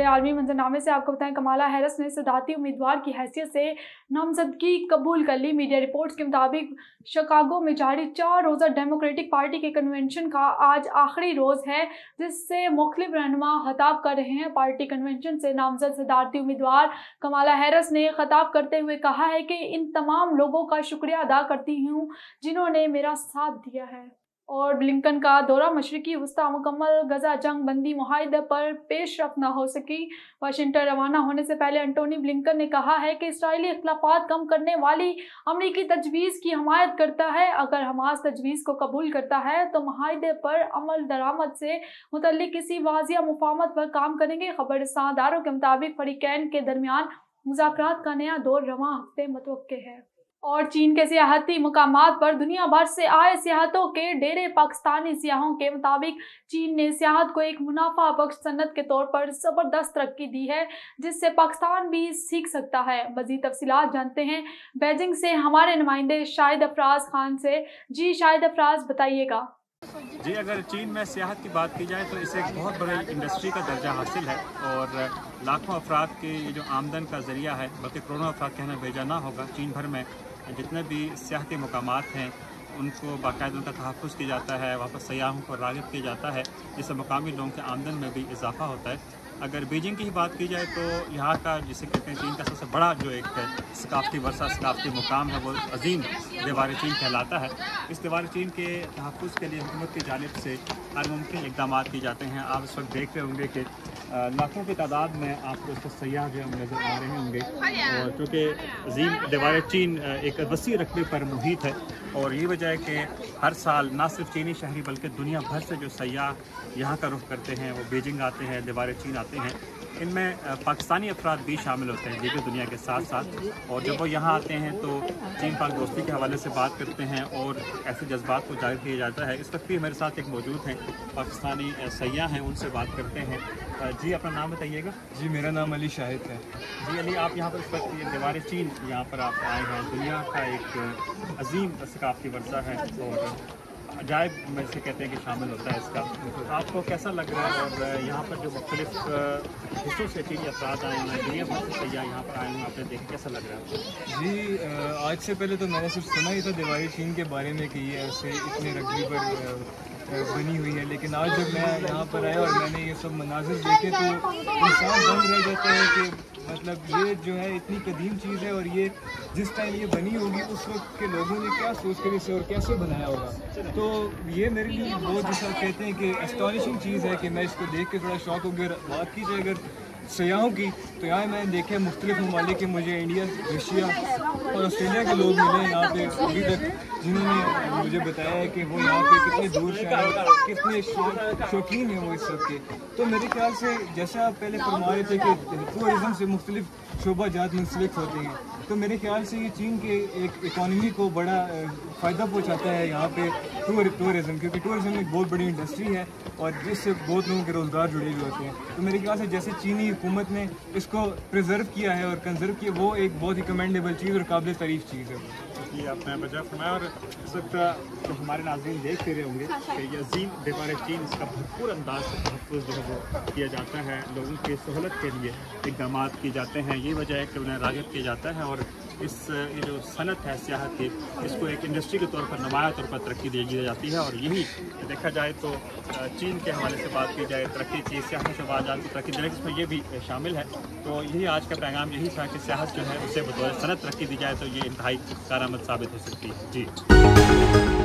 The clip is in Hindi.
आलमी मंजरनामे से आपको बताएं, कमाला हैरिस ने सदारती उम्मीदवार की हैसियत से नामजदगी कबूल कर ली। मीडिया रिपोर्ट्स के मुताबिक शिकागो में जारी 4 रोज़ा डेमोक्रेटिक पार्टी के कन्वेंशन का आज आखिरी रोज़ है, जिससे मुख्तलिफ रहनुमा खिताब कर रहे हैं। पार्टी कन्वेंशन से नामजद सदारती उम्मीदवार कमाला हैरिस ने खिताब करते हुए कहा है कि इन तमाम लोगों का शुक्रिया अदा करती हूँ जिन्होंने मेरा साथ दिया है। और ब्लिंकन का दौरा मशरिकी वस्ता मुकम्मल गजा जंग बंदी मुआहदे पर पेशरफ न हो सकी। वाशिंगटन रवाना होने से पहले एंटोनी ब्लिंकन ने कहा है कि इसराइली इख्तलाफात कम करने वाली अमरीकी तजवीज़ की हमायत करता है। अगर हमास तजवीज़ को कबूल करता है तो मुआहदे पर अमल दरामद से मुतल्लिक किसी वाजिया मुफाहमत पर काम करेंगे। खबरसादारों के मुताबिक फरीकैन के दरमियान मुज़ाकरात का नया दौर रवां हफ्ते मुतवक्के है। और चीन के सियाहती मकामात पर दुनिया भर से आए सियाहतों के डेरे। पाकिस्तानी सियाहों के मुताबिक चीन ने सियाहत को एक मुनाफा बख्श सनत के तौर पर ज़बरदस्त तरक्की दी है, जिससे पाकिस्तान भी सीख सकता है। मज़ीद तफसीलात जानते हैं बीजिंग से हमारे नुमाइंदे शाहिद अफराज खान से। जी शाहिद अफराज, बताइएगा। जी, अगर चीन में सियाहत की बात की जाए तो इसे एक बहुत बड़ी इंडस्ट्री का दर्जा हासिल है और लाखों अफराद के ये जो आमदन का ज़रिया है, बल्कि करोड़ों अफराद कहना भेजा ना होगा। चीन भर में जितने भी सियाहती मकामात हैं उनको बाकायदा उनका तहफ़्फ़ुज़ किया जाता है, वहाँ पर सयाहों को राग़िब किया जाता है, जिससे मकामी लोगों के आमदन में भी इजाफ़ा होता है। अगर बीजिंग की ही बात की जाए तो यहाँ का जिसे कहते हैं चीन का सबसे बड़ा जो एक सकाफ़ती वर्सा सकाफ़ती मुकाम है वो अज़ीम दीवार चीन कहलाता है। इस दीवार चीन के तहफ़्फ़ुज़ के लिए हुकूमत की जानिब से हर मुमकिन इक़दाम किए जाते हैं। आप इस वक्त देख रहे होंगे कि लाखों की तादाद में आपको इसको सयाह जो है नज़र आ रहे होंगे, और चूँकि अज़ीम दीवार चीन एक वसी रकबे पर मुहित है और ये वजह है कि हर साल ना सिर्फ चीनी शहरी बल्कि दुनिया भर से जो सयाह यहाँ का रुख करते हैं वो बीजिंग आते हैं, दीवार चीन आते हैं। इनमें पाकिस्तानी अफराद भी शामिल होते हैं, ये भी दुनिया के साथ साथ। और जब वो यहाँ आते हैं तो चीन पाक दोस्ती के हवाले से बात करते हैं और ऐसे जज्बात को जाहिर किया जाता है। इस वक्त भी मेरे साथ एक मौजूद हैं पाकिस्तानी सयाह हैं, उनसे बात करते हैं। जी, अपना नाम बताइएगा। जी, मेरा नाम अली शाहिद है। जी अली, आप यहाँ पर इस वक्त ये दीवार चीन यहाँ पर आप आए हैं, दुनिया का एक अजीम सकाफ़ती वर्सा है और अजायब में से कहते हैं कि शामिल होता है इसका। तो आपको कैसा लग रहा है? और यहाँ पर जो मुख्तलिफ हिस्सों से चीनी अफराद आए हुए हैं, दुनिया भर से सयाह यहाँ पर आए हुए हैं, आपने देखे कैसा लग रहा है आपको? जी, आज से पहले तो मैंने सिर्फ सुना ही था दीवार चीन के बारे में कि ये ऐसे इतने रकबे पर बनी हुई है, लेकिन आज जब मैं यहाँ पर आया और मैंने ये सब मनाजिर देखे तो इंसान दंग रह जाता है कि मतलब ये जो है इतनी कदीम चीज़ है और ये जिस टाइम ये बनी होगी उस वक्त के लोगों ने क्या सोच कर इसे और कैसे बनाया होगा। तो ये मेरे लिए बहुत जैसा कहते हैं कि एस्टॉनिशिंग चीज़ है कि मैं इसको देख के थोड़ा शौक हो गया। बात की जाए अगर सयाहों की तो यहाँ मैंने देखे मुख्तलिफ ममालिक के, मुझे इंडिया, रशिया और ऑस्ट्रेलिया के लोग मिले यहाँ पे अभी तक, जिन्होंने मुझे बताया है कि वो यहाँ पे कितने दूर से आए, कितने शौकीन हैं वो इस सब के। तो मेरे ख्याल से जैसा आप पहले फरमा रहे थे कि टूरिज़म से मुख्तलिफ शोबा जात मुंसलिक होते हैं, तो मेरे ख्याल से ये चीन के एक इकॉनमी को बड़ा फ़ायदा पहुँचाता है यहाँ पे टूरिज़म, क्योंकि टूरिज़म एक बहुत बड़ी इंडस्ट्री है और जिससे बहुत लोगों के रोज़गार जुड़े हुए होते हैं। तो मेरे ख्याल से जैसे चीनी हुकूमत ने इसको प्रिजर्व किया है और कंजर्व किया, वो एक बहुत ही कमेंडेबल चीज़ और काबिल तारीफ़ चीज़ है। जी, आपने वजह फरमाया। और इस वक्त तो हमारे नाज़रीन देख रहे होंगे कि ये अज़ीम दीवार चीन इसका भरपूर अंदाज से तहफ़्फ़ुज़ जो है वो किया जाता है, लोगों की सहूलत के लिए इक़दाम किए जाते हैं। ये वजह है कि उन्हें राग़िब किया जाता है और इस ये जो सनत है सियाहत की, इसको एक इंडस्ट्री के तौर पर नुमाया तौर पर तरक्की दी जाती है। और यही देखा जाए तो चीन के हवाले से बात की जाए तरक्की की, सियाहत से बाजात को तरक्की देने इसमें ये भी शामिल है। तो यही आज का पैगाम यही था कि सियाहत जो है उसे बतौर सनत तरक्की दी जाए तो ये इंतहाई कारआमद साबित हो सकती है। जी।